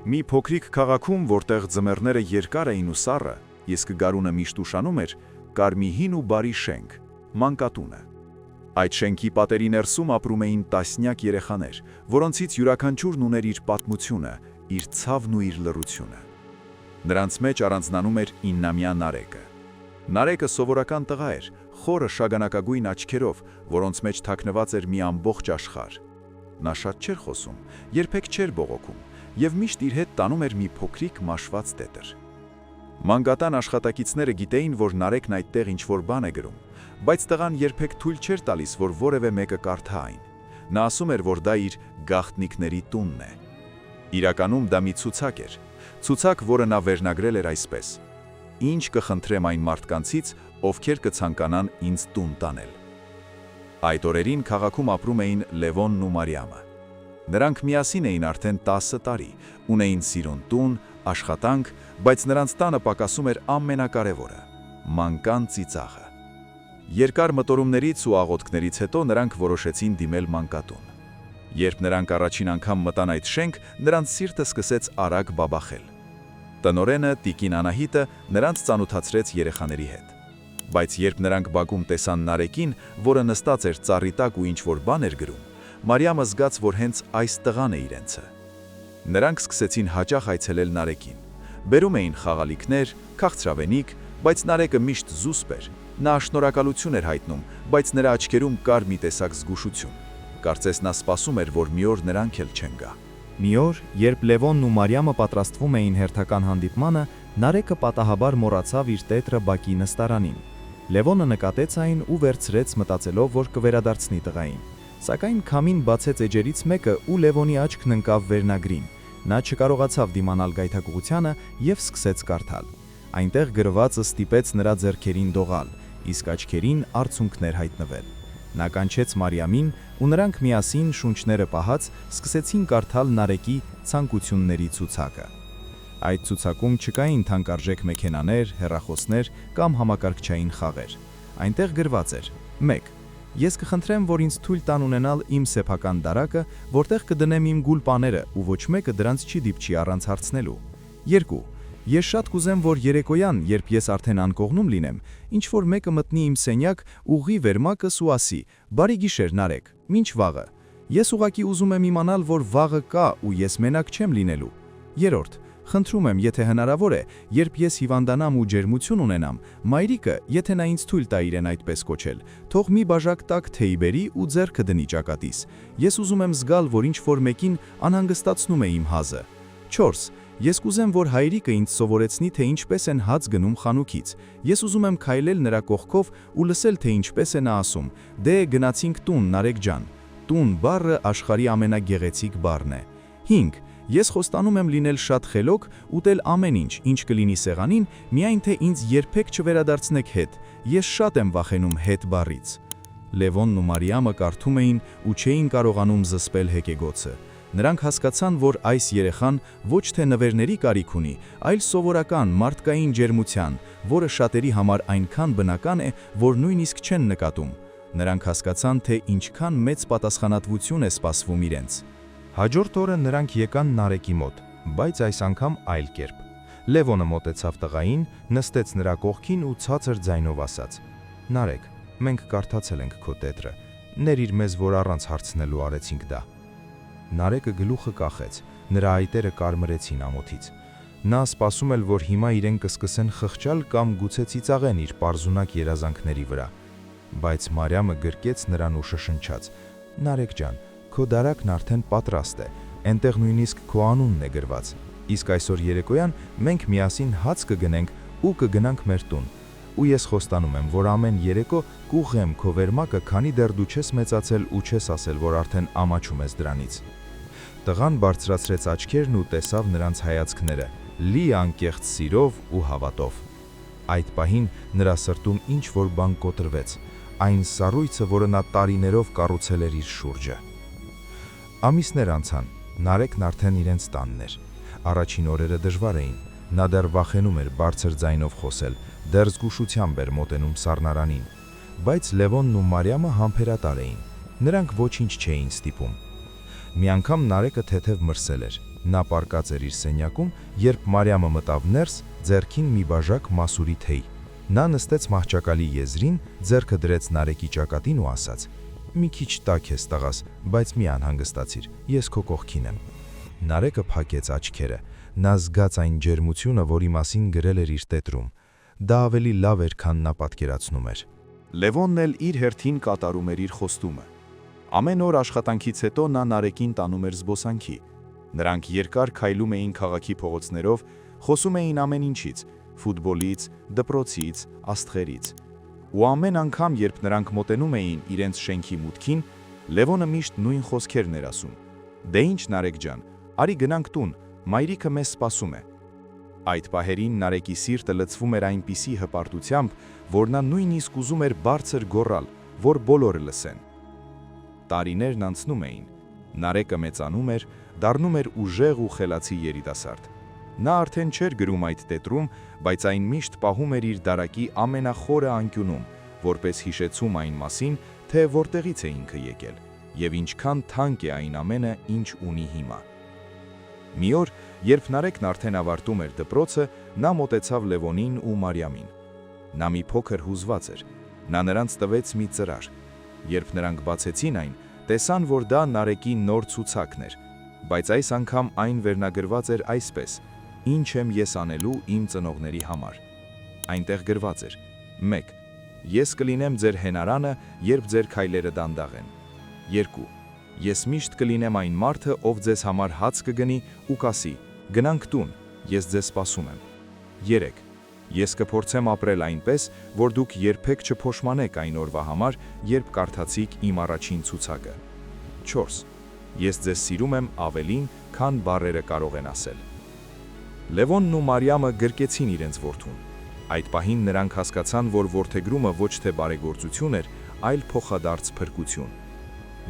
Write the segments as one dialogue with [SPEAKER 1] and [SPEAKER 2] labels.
[SPEAKER 1] Մի փոքրիկ քաղաքում, որտեղ ձմեռները երկար էին ու սառը, իսկ գարունը միշտ ուշանում էր, կար մի հին ու բարի շենք՝ մանկատունը։ Այդ շենքի պատերի ներսում ապրում էին տասնյակ երեխաներ, որոնցից յուրաքանչյուրն ուներ իր պատմությունը, իր ցավն ու իր լռությունը։ Նրանց մեջ առանձնանում էր 9-ամյա Նարեկը։ Նարեկը սովորական տղա էր, խորը շագանակագույն աչքերով, որոնց մեջ թաքնված էր մի ամբողջ աշխարհ։ Նա շատ չէր խոսում, երբեք չէր բողոքում, և միշտ իր հետ տանում էր մի փոքրիկ մաշված տետր։ Մանկատան աշխատակիցները գիտեին, որ Նարեկն այդտեղ ինչ-որ բան է գրում, բայց տղան երբեք թույլ չէր տալիս, որ որևէ մեկը կարդա այն։ Նա ասում էր, որ դա իր գաղտնիքների տունն է։ Իրականում դա մի ցուցակ էր, ցուցակ, որը նա վերնագրել էր այսպես. «Ինչ կխնդրեմ այն մարդկանցից, ովքեր կցանկանան ինձ տուն տանել»։ Այդ օրերին քաղաքում ապրում էին Լևոնն ու Մարիամը։ Նրանք միասին էին արդեն 10 տարի, ունեին սիրուն տուն, աշխատանք, բայց նրանց տանը պակասում էր ամենակարևորը՝ մանկան ծիծաղը։ Երկար մտորումներից ու աղոթքներից հետո նրանք որոշեցին դիմել մանկատուն։ Երբ նրանք առաջին անգամ մտան այդ շենք, նրանց սիրտը սկսեց արագ բաբախել։ Տնօրենը տիկին Անահիտը նրանց ծանոթացրեց երեխաների հետ։ Բայց երբ նրանք բակում տեսան Նարեկին, որը նստած էր ծառի տակ ու ինչ-որ բան էր գրում, Մարիամը զգաց, որ հենց այս տղան է իրենցը։ Նրանք սկսեցին հաճախ այցելել Նարեկին։ Բերում էին խաղալիքներ, քաղցրավենիք, բայց Նարեկը միշտ զուսպ էր։ Նա շնորհակալություն էր հայտնում, բայց նրա աչքերում կար մի տեսակ զգուշություն։ Կարծես նա սպասում էր, որ մի օր նրանք էլ չեն գա։
[SPEAKER 2] Մի օր, երբ Լևոնն ու Մարիամը պատրաստվում էին հերթական հանդիպմանը, Նարեկը պատահաբար մոռացավ իր տետրը բակի նստարանին։ Լևոնը նկատեց այն ու վերցրեց, մտածելով, որ կվերադարձնի տղային։ Սակայն քամին բացեց էջերից մեկը ու Լևոնի աչքն ընկավ վերնագրին։ Նա չկարողացավ դիմանալ գայթակղությանը և սկսեց կարդալ։ Այնտեղ գրվածը ստիպեց նրա ձեռքերին դողալ, իսկ աչքերին արցունքներ հայտնվել։ Նա կանչեց Մարիամին, ու նրանք միասին շունչները պահած սկսեցին կարդալ Նարեկի ցանկությունների ցուցակը։ Այդ ցուցակում չկային թանկարժեք մեքենաներ, հեռախոսներ կամ համակարգչային խաղեր։ Այնտեղ գրված էր. 1. Ես կխնդրեմ, որ ինձ թույլ տան ունենալ իմ սեփական դարակը, որտեղ կդնեմ իմ գուլպաները, ու ոչ մեկը դրանց չի դիպչի առանց հարցնելու։ 2. Ես շատ կուզեմ, որ երեկոյան, երբ ես արդեն անկողնում լինեմ, ինչ-որ մեկը մտնի իմ սենյակ, ուղղի վերմակս ու ասի. «Բարի գիշեր, Նարեկ, մինչ վաղը»։ Ես ուղղակի ուզում եմ իմանալ, որ վաղը կա ու ես մենակ չեմ լինելու։ 3. Խնդրում եմ, եթե հնարավոր է, երբ ես հիվանդանամ ու ջերմություն ունենամ, մայրիկը, եթե նա ինձ թույլ տա իրեն այդպես կոչել, թող մի բաժակ տաք թեյ բերի ու ձեռքը դնի ճակատիս։ Ես ուզում եմ զգալ, որ ինչ-որ մեկին անհանգստացնում է իմ հազը։ 4. Ես կուզեմ, որ հայրիկը ինձ սովորեցնի, թե ինչպես են հաց գնում խանութից։ Ես ուզում եմ քայլել նրա կողքով ու լսել, թե ինչպես է նա ասում. «Դե գնացինք տուն, Նարեկ ջան»։ Տուն բառը աշխարհի ամենագեղեցիկ բառն է։ 5. Ես խոստանում եմ լինել շատ խելոք, ուտել ամեն ինչ, ինչ կլինի սեղանին, միայն թե ինձ երբեք չվերադարձնեք հետ։ Ես շատ եմ վախենում հետ բառից։ Լևոնն ու Մարիամը կարդում էին ու չէին կարողանում զսպել հեկեգոցը։ Նրանք հասկացան, որ այս երեխան ոչ թե նվերների կարիք ունի, այլ սովորական մարդկային ջերմության, որը շատերի համար այնքան բնական է, որ նույնիսկ չեն նկատում։ Նրանք հասկացան, թե ինչքան մեծ պատասխանատվություն է սպասվում իրենց։ Հաջորդ օրը նրանք եկան Նարեկի մոտ, բայց այս անգամ այլ կերպ։ Լևոնը մոտեցավ տղային, նստեց նրա կողքին ու ցածր ձայնով ասաց. «Նարեկ, մենք կարդացել ենք քո տետրը, ների մեզ, որ առանց հարցնելու արեցինք դա»։ Նարեկը գլուխը կախեց, նրա այտերը կարմրեցին ամոթից։ Նա սպասում էր, որ հիմա իրեն կսկսեն խղճալ կամ գուցե ծիծաղեն իր պարզունակ երազանքների վրա։ Բայց Մարիամը գրկեց նրան ու շշնջաց. «Նարեկ ջան, քո դարակն արդեն պատրաստ է, այնտեղ նույնիսկ քո անունն է գրված։ Իսկ այսօր երեկոյան մենք միասին հաց կգնենք ու կգնանք մեր տուն։ Ու ես խոստանում եմ, որ ամեն երեկո կուղղեմ քո վերմակը, քանի դեռ դու չես մեծացել ու չես ասել, որ արդեն ամաչում ես դրանից»։ Տղան բարձրացրեց աչքերն ու տեսավ նրանց հայացքները, լի անկեղծ սիրով ու հավատով։ Այդ պահին նրա սրտում ինչ-որ բան կոտրվեց, այն սառույցը, որը նա տարիներով կառուցել էր իր շուրջը։ Ամիսներ անցան, Նարեկն արդեն իրենց տանն էր։ Առաջին օրերը դժվար էին, նա դեռ վախենում էր բարձր ձայնով խոսել, դեռ զգուշությամբ էր մոտենում սառնարանին։ Բայց Լևոնն ու Մարիամը համբերատար էին, նրանք ոչինչ չէին ստիպում։ Մի անգամ Նարեկը թեթև մրսել էր։ Նա պառկած էր իր սենյակում, երբ Մարիամը մտավ ներս, ձեռքին մի բաժակ մասուրի թեյ։ Նա նստեց մահճակալի եզրին, ձեռքը դրեց Նարեկի ճակատին ու ասաց. «Մի քիչ տաք ես տղաս, բայց մի անհանգստացիր, ես քո կողքին եմ»։ Նարեկը փակեց աչքերը։ Նա զգաց այն ջերմությունը, որի մասին գրել էր իր տետրում։ Դա ավելի լավ էր, քան նա պատկերացնում էր։
[SPEAKER 1] Լևոնն էլ իր հերթին կատարում էր իր խոստումը։ Ամեն օր աշխատանքից հետո նա Նարեկին տանում էր զբոսանքի։ Նրանք երկար քայլում էին քաղաքի փողոցներով, խոսում էին ամեն ինչից՝ ֆուտբոլից, դպրոցից, աստղերից։ Ու ամեն անգամ, երբ նրանք մոտենում էին իրենց շենքի մուտքին, Լևոնը միշտ նույն խոսքերն էր ասում. «Դե ինչ Նարեկ ջան, արի գնանք տուն, մայրիկը մեզ սպասում է»։ Այդ պահերին Նարեկի սիրտը լցվում էր այնպիսի հպարտությամբ, որ նա նույնիսկ ուզում էր բարձր գոռալ, որ բոլորը լսեն։ Տարիներն անցնում էին։ Նարեկը մեծանում էր, դառնում էր ուժեղ ու խելացի երիտասարդ։ Նա արդեն չէր գրում այդ տետրում, բայց այն միշտ պահում էր իր դարակի ամենախորը անկյունում, որպես հիշեցում այն մասին, թե որտեղից է ինքը եկել, եւ ինչքան թանկ է այն ամենը, ինչ ունի հիմա։ Մի օր, երբ Նարեկն արդեն ավարտում էր դպրոցը, նա մոտեցավ Լևոնին ու Մարիամին։ Նա մի փոքր հուզված էր։ Նա նրանց տվեց մի ծրար։ Երբ նրանք բացեցին այն, տեսան, որ դա Նարեկի նոր ցուցակն էր, բայց այս անգամ այն վերնագրված էր այսպես. «Ինչ եմ ես անելու իմ ծնողների համար»։ Այնտեղ գրված էր. 1. Ես կլինեմ ձեր հենարանը, երբ ձեր քայլերը դանդաղ են։ 2. Ես միշտ կլինեմ այն մարդը, ով ձեզ համար հաց կգնի ու կասի. «Գնանք տուն, ես ձեզ սպասում եմ»։ 3. Ես կփորձեմ ապրել այնպես, որ դուք երբեք չփոշմանեք այն օրվա համար, երբ կարդացիք իմ առաջին ցուցակը։ 4. Ես ձեզ սիրում եմ ավելին, քան բառերը կարող են ասել։ Լևոնն ու Մարիամը գրկեցին իրենց որդուն։ Այդ պահին նրանք հասկացան, որ որդեգրումը ոչ թե բարեգործություն էր, այլ փոխադարձ փրկություն։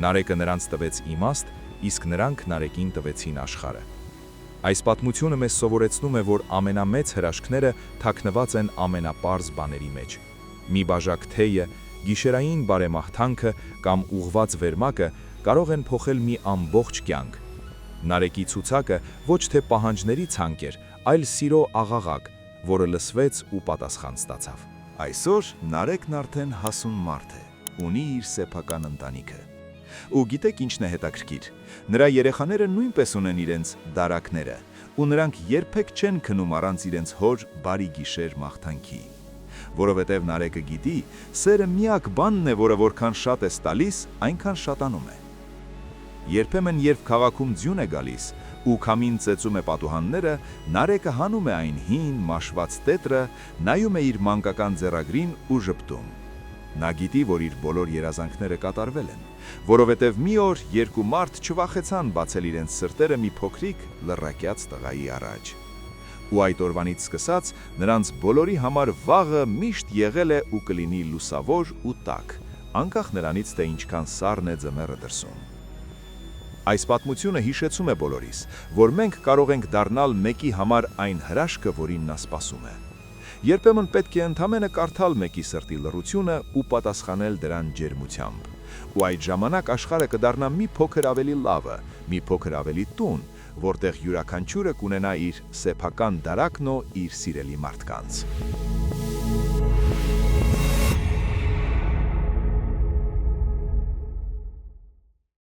[SPEAKER 1] Նարեկը նրանց տվեց իմաստ, իսկ նրանք Նարեկին տվեցին աշխարհը։ Այս պատմությունը մեզ սովորեցնում է, որ ամենամեծ հրաշքները թաքնված են ամենապարզ բաների մեջ։ Մի բաժակ թեյը, գիշերային բարեմաղթանքը կամ ուղված վերմակը կարող են փոխել մի ամբողջ կյանք։ Նարեկի ցուցակը ոչ թե պահանջների ցանկ էր, այլ սիրո աղաղակ, որը լսվեց ու պատասխան ստացավ։ Այսօր Նարեկն արդեն հասուն մարդ է, ունի իր սեփական ընտանիքը։ Ու գիտեք ինչն է հետաքրքիր։ Նրա երեխաները նույնպես ունեն իրենց դարակները, ու նրանք երբեք չեն քնում առանց իրենց հոր բարի գիշեր մաղթանքի։ Որովհետև Նարեկը գիտի, սերը միակ բանն է, որը որքան շատ ես տալիս, այնքան շատանում է։ Երբեմն, երբ քաղաքում ձյուն է գալիս ու քամին ծեծում է պատուհանները, Նարեկը հանում է այն հին, մաշված տետրը, նայում է իր մանկական ձեռագրին ու ժպտում։ Նա գիտի, որ իր բոլոր երազանքները կատարվել են, որովհետև մի օր երկու մարդ չվախեցան բացել իրենց սրտերը մի փոքրիկ լռակյաց տղայի առաջ։ Ու այդ օրվանից սկսած, նրանց բոլորի համար վաղը միշտ եղել է ու կլինի լուսավոր ու տաք, անկախ նրանից, թե ինչքան սառն է ձմեռը դրսում։ Այս պատմությունը հիշեցում է բոլորիս, որ մենք կարող ենք դառնալ մեկի համար այն հրաշքը, որին նա սպասում է։ Երբեմն պետք է ընդամենը կարդալ մեկի սրտի լռությունը ու պատասխանել դրան ջերմությամբ։ Ու այդ ժամանակ աշխարհը կդառնա մի փոքր ավելի լավը, մի փոքր ավելի տուն, որտեղ յուրաքանչյուրը կունենա իր սեփական դարակն ու իր սիրելի մարդկանց։